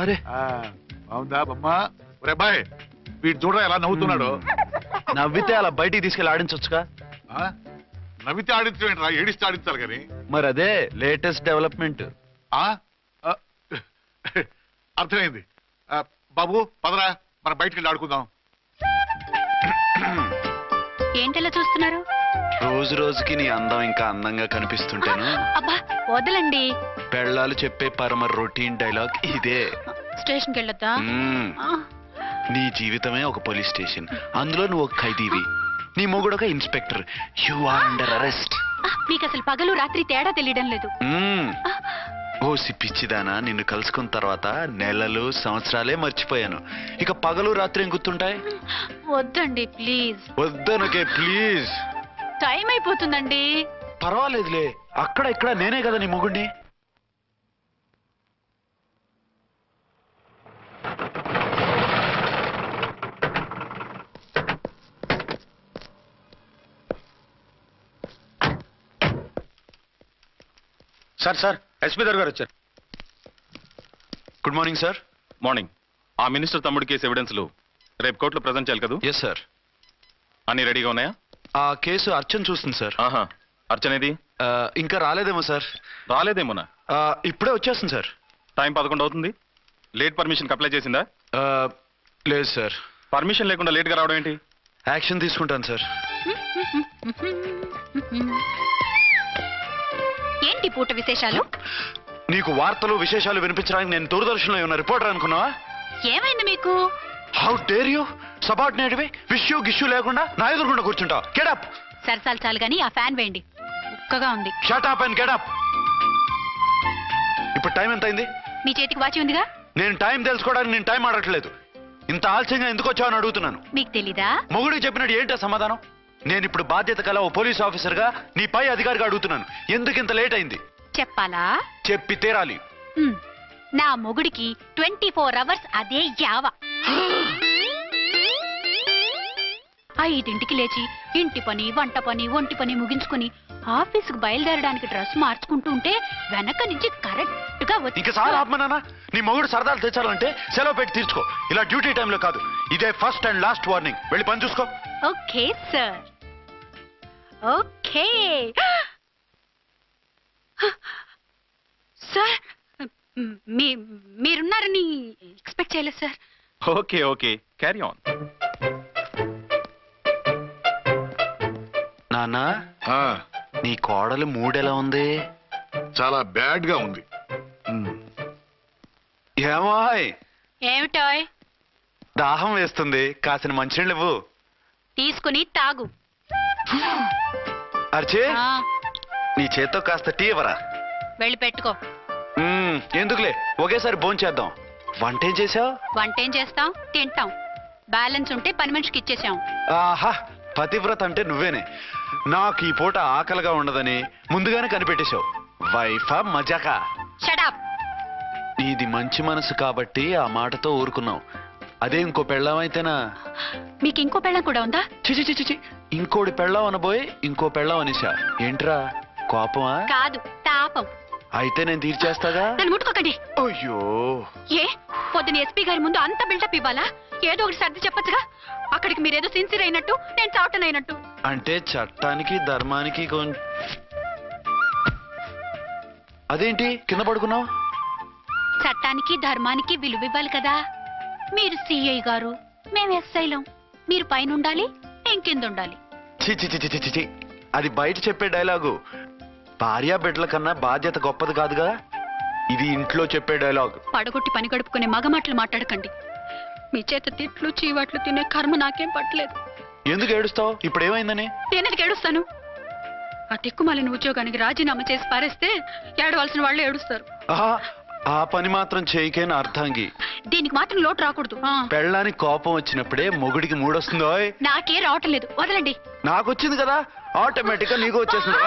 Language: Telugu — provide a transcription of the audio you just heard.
అరే బాగుందా బొమ్మ రే బాయ్ వీడు చూడరా ఎలా నవ్వుతున్నాడు నవ్వితే అలా బయటికి తీసుకెళ్ళి ఆడించొచ్చుగా నవ్వితే ఆడించడం ఏడిస్తే ఆడించాలి కానీ మరి అదే లేటెస్ట్ డెవలప్మెంట్ అర్థమైంది బాబు పదరా మనం బయటికి వెళ్ళి ఆడుకుందాం ఏంటలా చూస్తున్నారు రోజు రోజుకి నీ అందం ఇంకా అందంగా కనిపిస్తుంటాను అబ్బా వదలండి పెళ్ళాలు చెప్పే పరమ రొటీన్ డైలాగ్ ఇదే స్టేషన్కి వెళ్ళొద్దా నీ జీవితమే ఒక పోలీస్ స్టేషన్ అందులో నువ్వు ఒక ఖైదీవి నీ మొగుడు ఒక inspector you are under arrest మీకు అసలు పగలు రాత్రి తేడా తెలియడం లేదు ఓ సిప్పిచ్చిదానా నిన్ను కలుసుకున్న తర్వాత నెలలు సంవత్సరాలే మర్చిపోయాను ఇక పగలు రాత్రి ఏం గుర్తుంటాయి వద్దండి ప్లీజ్ వద్దనుకే ప్లీజ్ టైం అయిపోతుందండి పర్వాలేదులే అక్కడ ఇక్కడ నేనే కదా నీ మొగుడిని సార్ సార్ ఎస్పీ గారు వచ్చారు గుడ్ మార్నింగ్ సార్ మార్నింగ్ ఆ మినిస్టర్ తమ్ముడి కేసు ఎవిడెన్స్లు రేపు కోర్టులో ప్రజెంట్ చేయాలి కదా ఎస్ సార్ అన్ని రెడీగా ఉన్నాయా ఆ కేసు అర్చన్ చూస్తుంది సార్ ఆహా అర్చనేది ఇంకా రాలేదేమో సార్ రాలేదేమోనా ఇప్పుడే వచ్చేస్తుంది సార్ టైం 11 అవుతుంది లేట్ పర్మిషన్ అప్లై చేసిందా లేదు సార్ పర్మిషన్ లేకుండా లేట్గా రావడం ఏంటి యాక్షన్ తీసుకుంటాను సార్ ఏంటి పూట విశేషాలు నీకు వార్తలు విశేషాలు వినిపించడానికి నేను దూరదర్శన్లో ఉన్న రిపోర్టర్ అనుకున్నావా ఏమైంది మీకు హౌ డేర్ యూ సబార్డినేట్వి విష్యూ గిష్యూ లేకుండా నా ఎదురుకుండా కూర్చుంటావు గెటప్ సరసాలు చాలు గాని ఆ ఫ్యాన్ వేయండి ఉక్కగా ఉంది షట్ అప్ అండ్ గెటప్ ఇప్పుడు టైం ఎంత అయింది మీ చేతికి వాచి ఉందిగా నేను టైం తెలుసుకోవడానికి నేను టైం ఆడట్లేదు ఇంత ఆలస్యంగా ఎందుకు వచ్చావని అడుగుతున్నాను మీకు తెలీదా మొగుడికి చెప్పినట్టు ఏంటో సమాధానం నేను ఇప్పుడు బాధ్యత కల ఓ పోలీస్ ఆఫీసర్ గా నీ పై అధికారిగా అడుగుతున్నాను ఎందుకు ఇంత లేట్ అయింది చెప్పాలా చెప్పి తీరాలి నా మొగుడికి 24 అవర్స్ అదే యావ 5ంటికి లేచి ఇంటి పని వంట పని ఒంటి పని ముగించుకుని ఆఫీసుకు బయలుదేరడానికి డ్రెస్ మార్చుకుంటూ ఉంటే వెనక నుంచి కరెక్ట్ గా ఇంకా చాలా ఆత్మనానా నీ మొగుడు సరదాలు తెచ్చాలంటే సెలవు పెట్టి తీర్చుకో ఇలా డ్యూటీ టైంలో కాదు ఇదే ఫస్ట్ అండ్ లాస్ట్ వార్నింగ్ వెళ్ళి పని చూసుకో ఓకే సార్ ఓకే సార్ మీరున్నారని ఎక్స్పెక్ట్ చేయలేదు sir okay okay carry on నాన్నా నీ కోడలు మూడెలా ఉంది చాలా బ్యాడ్ గా ఉంది ఏమాయ్ ఏమిటాయ్ దాహం వేస్తుంది కాసిన మంచినీళ్ళు ఇవ్వు తీసుకుని తాగు అర్చే నీ చేత్తో కాస్త టీ ఇవ్వరా వెళ్ళి పెట్టుకో ఎందుకులే ఒకేసారి భోంచేద్దాం వంటేం చేసావు వంటేం చేస్తాం తింటాం బ్యాలెన్స్ ఉంటే పని మనిషికి ఇచ్చేసాం ఆహా పతివ్రత అంటే నువ్వేనే నాకు ఈ పూట ఆకలిగా ఉండదని ముందుగానే కనిపెట్టేశావు వైఫా మజాకా షడప్ నీది మంచి మనసు కాబట్టి ఆ మాటతో ఊరుకున్నావు అదే ఇంకో పెళ్ళాం అయితేనా మీకు ఇంకో పెళ్ళం కూడా ఉందా చిచి చిచి ఇంకోటి పెళ్ళాం అనబోయి ఇంకో పెళ్ళాం అనేసా ఏంట్రా కోపమా కాదు తాపం అయితే నేను తీర్చేస్తాగా నన్ను ముట్టుకోకండి అయ్యో ఏ పొద్దున ఎస్పీ గారి ముందు అంత బిల్డప్ ఇవ్వాలా ఏదో ఒకటి సర్ది చెప్పొచ్చుగా అక్కడికి మీరేదో సిన్సియర్ అయినట్టు నేను చావటం అయినట్టు అంటే చట్టానికి ధర్మానికి అదేంటి కింద పడుకున్నావు చట్టానికి ధర్మానికి విలువ ఇవ్వాలి కదా మీరు సిఐ గారు మేము ఎస్ఐలం మీరు పైన ఉండాలి నేను కింద ఉండాలి చి అది బయట చెప్పే డైలాగు భార్యా బిడ్డల కన్నా బాధ్యత గొప్పది కాదుగా ఇది ఇంట్లో చెప్పే డైలాగ్ పడగొట్టి పని గడుపుకునే మగమాటలు మాట్లాడకండి మీ చేత తిట్లు చీవాట్లు తినే కర్మ నాకేం పట్టలేదు ఎందుకు ఏడుస్తావు ఇప్పుడు ఏమైందని నేనెందుకు ఏడుస్తాను ఆ తిక్కుమాలిన ఉద్యోగానికి రాజీనామా చేసి పారేస్తే ఏడవలసిన వాళ్ళు ఏడుస్తారు ఆ పని మాత్రం చేయకేన అర్థంగి దీనికి మాత్రం లోటు రాకూడదు పెళ్ళానికి కోపం వచ్చినప్పుడే మొగుడికి మూడొస్తుందో నాకే రావటం లేదు వదలండి నాకు వచ్చింది కదా ఆటోమేటిక్ గా నీకు వచ్చేసింది